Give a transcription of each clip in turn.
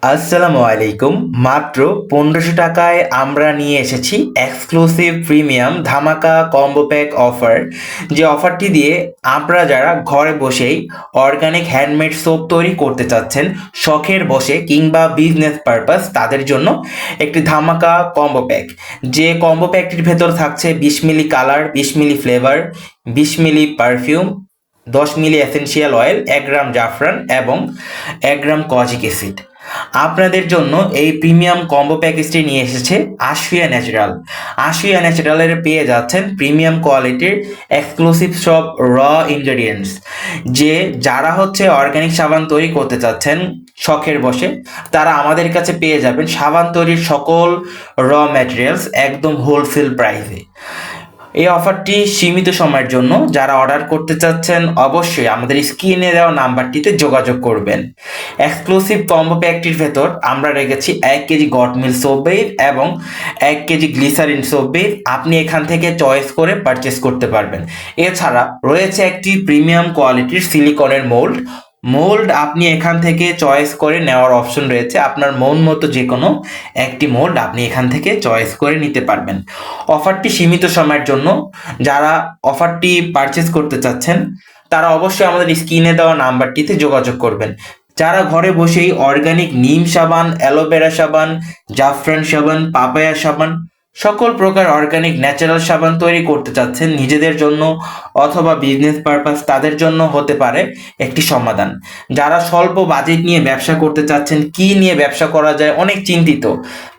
আসসালামু আলাইকুম। মাত্র ১৫০০ টাকায় আমরা নিয়ে এসেছি এক্সক্লুসিভ প্রিমিয়াম ধামাকা কম্বো প্যাক অফার। যে অফারটি দিয়ে আপনারা যারা ঘরে বসেই অর্গানিক হ্যান্ডমেড সোপ তৈরি করতে চাচ্ছেন শখের বসে কিংবা বিজনেস পারপাস, তাদের জন্য একটি ধামাকা কম্বো প্যাক। যে কম্বো প্যাকটির ভেতর থাকছে ২০ মিলি কালার, ২০ মিলি ফ্লেভার, ২০ মিলি পারফিউম, ১০ মিলি এসেনশিয়াল অয়েল, ১ গ্রাম জাফরান এবং ১ গ্রাম কজিক অ্যাসিড। আপনাদের জন্য এই প্রিমিয়াম কম্বো প্যাকেজটি নিয়ে এসেছে আশফিয়া ন্যাচারাল। আশফিয়া ন্যাচারালের পেয়ে যাচ্ছেন প্রিমিয়াম কোয়ালিটির এক্সক্লুসিভ সব র ইনগ্রেডিয়েন্টস। যে যারা অর্গানিক সাবান তৈরি করতে চাচ্ছেন শখের বসে, তারা আমাদের কাছে পেয়ে যাবেন সাবান তৈরির সকল র ম্যাটেরিয়ালস একদম হোলসেল প্রাইসে। এই অফারটি সীমিত সময়ের জন্য। যারা অর্ডার করতে চাচ্ছেন অবশ্যই আমাদের স্ক্রিনে দেওয়া নাম্বারটিতে যোগাযোগ করবেন। এক্সক্লুসিভ কম্বো প্যাকটির ভেতর আমরা রেখেছি ১ কেজি গট মিল সোপ বেস এবং ১ কেজি গ্লিসারিন সোপ বেস। আপনি এখান থেকে চয়েস করে পারচেস করতে পারবেন। এছাড়া রয়েছে একটি প্রিমিয়াম কোয়ালিটির সিলিকনের মোল্ড আপনি এখান থেকে চয়েস করে নেওয়ার অপশন রয়েছে। আপনার মন মতো যে কোনো একটি মোল্ড আপনি এখান থেকে চয়েস করে নিতে পারবেন। অফারটি সীমিত সময়ের জন্য। যারা অফারটি পারচেস করতে চাচ্ছেন তারা অবশ্যই আমাদের স্ক্রিনে দেওয়া নাম্বারটিতে যোগাযোগ করবেন। যারা ঘরে বসেই অর্গানিক নিম সাবান, অ্যালোভেরা সাবান, জাফরান সাবান, পাপায়া সাবান, সকল প্রকার অর্গানিক ন্যাচারাল সাবান তৈরি করতে চাচ্ছেন নিজেদের জন্য অথবা বিজনেস পারপাস, তাদের জন্য হতে পারে একটি সমাধান। যারা স্বল্প বাজেট নিয়ে ব্যবসা করতে চাচ্ছেন, কি নিয়ে ব্যবসা করা যায় অনেক চিন্তিত,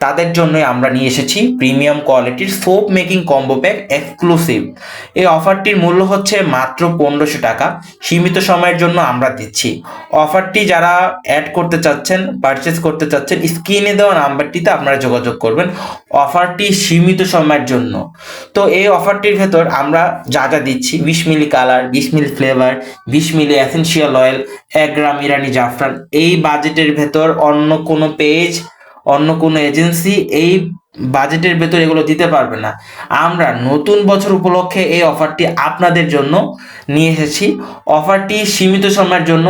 তাদের জন্যই আমরা নিয়ে এসেছি প্রিমিয়াম কোয়ালিটির soap making combo pack exclusive. এই অফারটির মূল্য হচ্ছে মাত্র ১৫০০ টাকা। সীমিত সময়ের জন্য আমরা দিচ্ছি অফারটি। যারা অ্যাড করতে চাচ্ছেন, পারচেস করতে চাচ্ছেন, স্ক্রিনে দেওয়া নাম্বারটিতে আপনারা যোগাযোগ করবেন। অফারটি সীমিত সময়ের জন্য। তো এই অফারটির ভেতর আমরা যা যা দিচ্ছি ২০ মিলি কালার, ২০ মিলি ফ্লেভার, ২০ মিলি এসেনশিয়াল অয়েল, ১ গ্রাম ইরানি জাফরান, এই বাজেটের ভেতর অন্য কোনো পেজ, অন্য কোনো এজেন্সি এই বাজেটের ভেতর এগুলো দিতে পারবে না। আমরা নতুন বছর উপলক্ষে এই অফারটি আপনাদের জন্য নিয়ে এসেছি। অফারটি সীমিত সময়ের জন্য।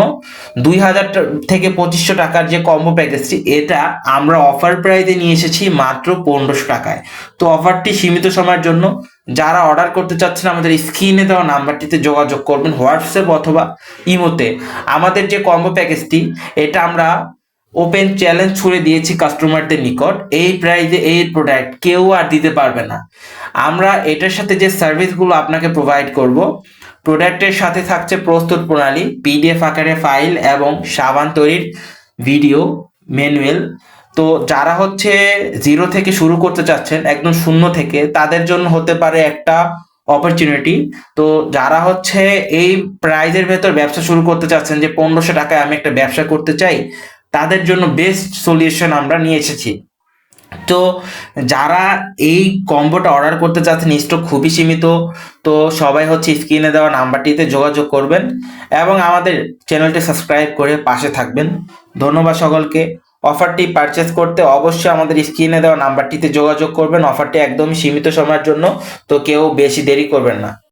২০০০ থেকে ২৫০০ টাকার যে কম্বো প্যাকেজটি, এটা আমরা অফার প্রাইসে নিয়ে এসেছি মাত্র ১৫০০ টাকায়। তো অফারটি সীমিত সময়ের জন্য। যারা অর্ডার করতে চাচ্ছেন আমাদের স্ক্রিনে দেওয়া নাম্বারটিতে যোগাযোগ করবেন, হোয়াটসঅ্যাপ অথবা ইমোতে। আমাদের যে কম্বো প্যাকেজটি, এটা আমরা ওপেন চ্যালেঞ্জ ছুড়ে দিয়েছি কাস্টমারদের নিকট। এই প্রাইসে এই প্রোডাক্ট কেউ আর দিতে পারবে না। আমরা এটার সাথে যে সার্ভিসগুলো আপনাকে প্রোভাইড করব, প্রোডাক্টের সাথে থাকছে প্রস্তুত প্রণালী, পিডিএফ আকারে ফাইল এবং সাবান তৈরির ভিডিও ম্যানুয়াল। তো যারা জিরো থেকে শুরু করতে চাচ্ছেন, একদম শূন্য থেকে, তাদের জন্য হতে পারে একটা অপরচুনিটি। তো যারা এই প্রাইজের ভেতর ব্যবসা শুরু করতে চাচ্ছেন, যে ১৫০০ টাকায় আমি একটা ব্যবসা করতে চাই, তাদের জন্য বেস্ট সলিউশন আমরা নিয়ে এসেছি। তো যারা এই কম্বোটা অর্ডার করতে চাচ্ছেন, স্টক খুবই সীমিত। তো সবাই স্ক্রিনে দেওয়া নাম্বারটিতে যোগাযোগ করবেন এবং আমাদের চ্যানেলটি সাবস্ক্রাইব করে পাশে থাকবেন। ধন্যবাদ সকলকে। অফারটি পারচেস করতে অবশ্যই আমাদের স্ক্রিনে দেওয়া নাম্বারটিতে যোগাযোগ করবেন। অফারটি একদমই সীমিত সময়ের জন্য, তো কেউ বেশি দেরি করবেন না।